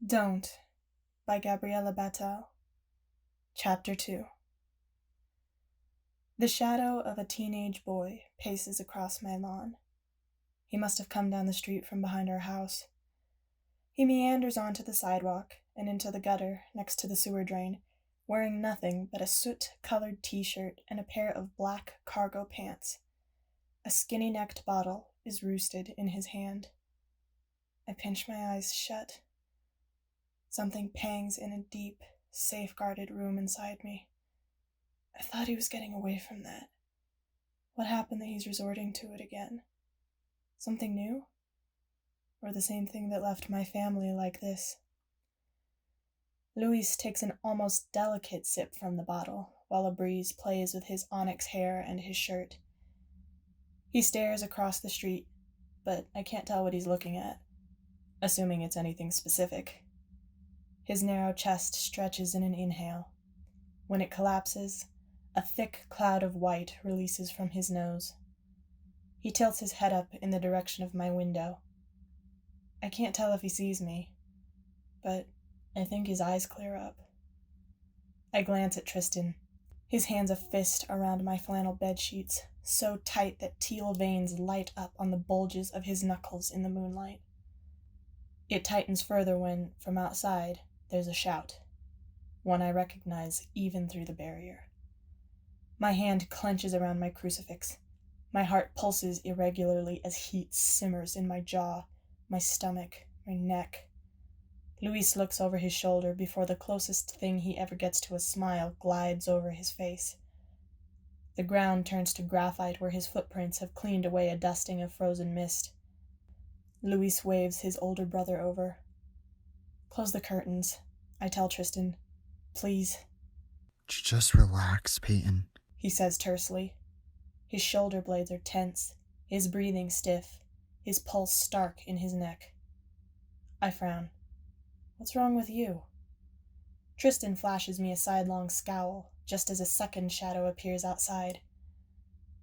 Don't, by Gabriella Batel. Chapter 2. The shadow of a teenage boy paces across my lawn. He must have come down the street from behind our house. He meanders onto the sidewalk and into the gutter next to the sewer drain, wearing nothing but a soot-colored t-shirt and a pair of black cargo pants. A skinny-necked bottle is roosted in his hand. I pinch my eyes shut. Something pangs in a deep, safeguarded room inside me. I thought he was getting away from that. What happened that he's resorting to it again? Something new? Or the same thing that left my family like this? Luis takes an almost delicate sip from the bottle, while a breeze plays with his onyx hair and his shirt. He stares across the street, but I can't tell what he's looking at, assuming it's anything specific. His narrow chest stretches in an inhale. When it collapses, a thick cloud of white releases from his nose. He tilts his head up in the direction of my window. I can't tell if he sees me, but I think his eyes clear up. I glance at Tristan, his hands a fist around my flannel bedsheets, so tight that teal veins light up on the bulges of his knuckles in the moonlight. It tightens further when, from outside, there's a shout, one I recognize even through the barrier. My hand clenches around my crucifix. My heart pulses irregularly as heat simmers in my jaw, my stomach, my neck. Luis looks over his shoulder before the closest thing he ever gets to a smile glides over his face. The ground turns to graphite where his footprints have cleaned away a dusting of frozen mist. Luis waves his older brother over. Close the curtains, I tell Tristan. Please. Just relax, Peyton, he says tersely. His shoulder blades are tense, his breathing stiff, his pulse stark in his neck. I frown. What's wrong with you? Tristan flashes me a sidelong scowl, just as a second shadow appears outside.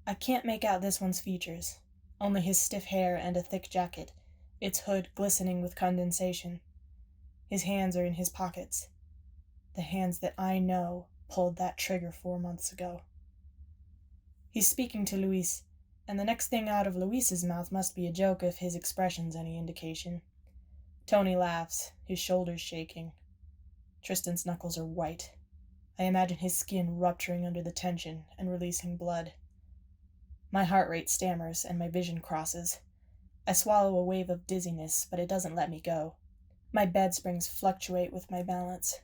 I can't make out this one's features, only his stiff hair and a thick jacket, its hood glistening with condensation. His hands are in his pockets. The hands that I know pulled that trigger 4 months ago. He's speaking to Luis, and the next thing out of Luis's mouth must be a joke if his expression's any indication. Tony laughs, his shoulders shaking. Tristan's knuckles are white. I imagine his skin rupturing under the tension and releasing blood. My heart rate stammers and my vision crosses. I swallow a wave of dizziness, but it doesn't let me go. My bed springs fluctuate with my balance.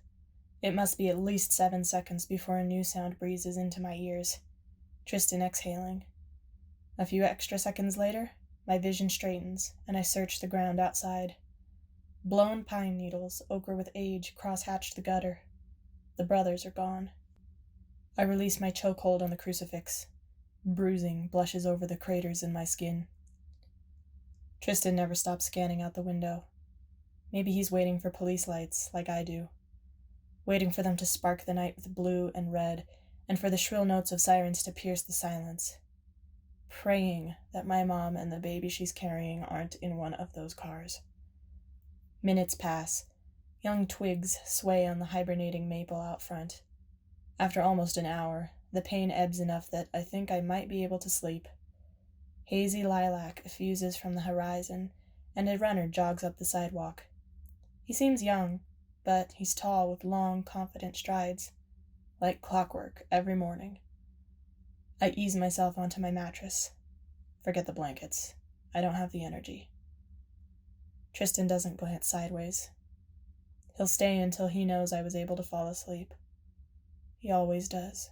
It must be at least 7 seconds before a new sound breezes into my ears. Tristan exhaling. A few extra seconds later, my vision straightens, and I search the ground outside. Blown pine needles, ochre with age, cross-hatched the gutter. The brothers are gone. I release my chokehold on the crucifix. Bruising blushes over the craters in my skin. Tristan never stops scanning out the window. Maybe he's waiting for police lights, like I do. Waiting for them to spark the night with blue and red, and for the shrill notes of sirens to pierce the silence. Praying that my mom and the baby she's carrying aren't in one of those cars. Minutes pass. Young twigs sway on the hibernating maple out front. After almost an hour, the pain ebbs enough that I think I might be able to sleep. Hazy lilac effuses from the horizon, and a runner jogs up the sidewalk. He seems young, but he's tall with long, confident strides, like clockwork every morning. I ease myself onto my mattress. Forget the blankets. I don't have the energy. Tristan doesn't glance sideways. He'll stay until he knows I was able to fall asleep. He always does.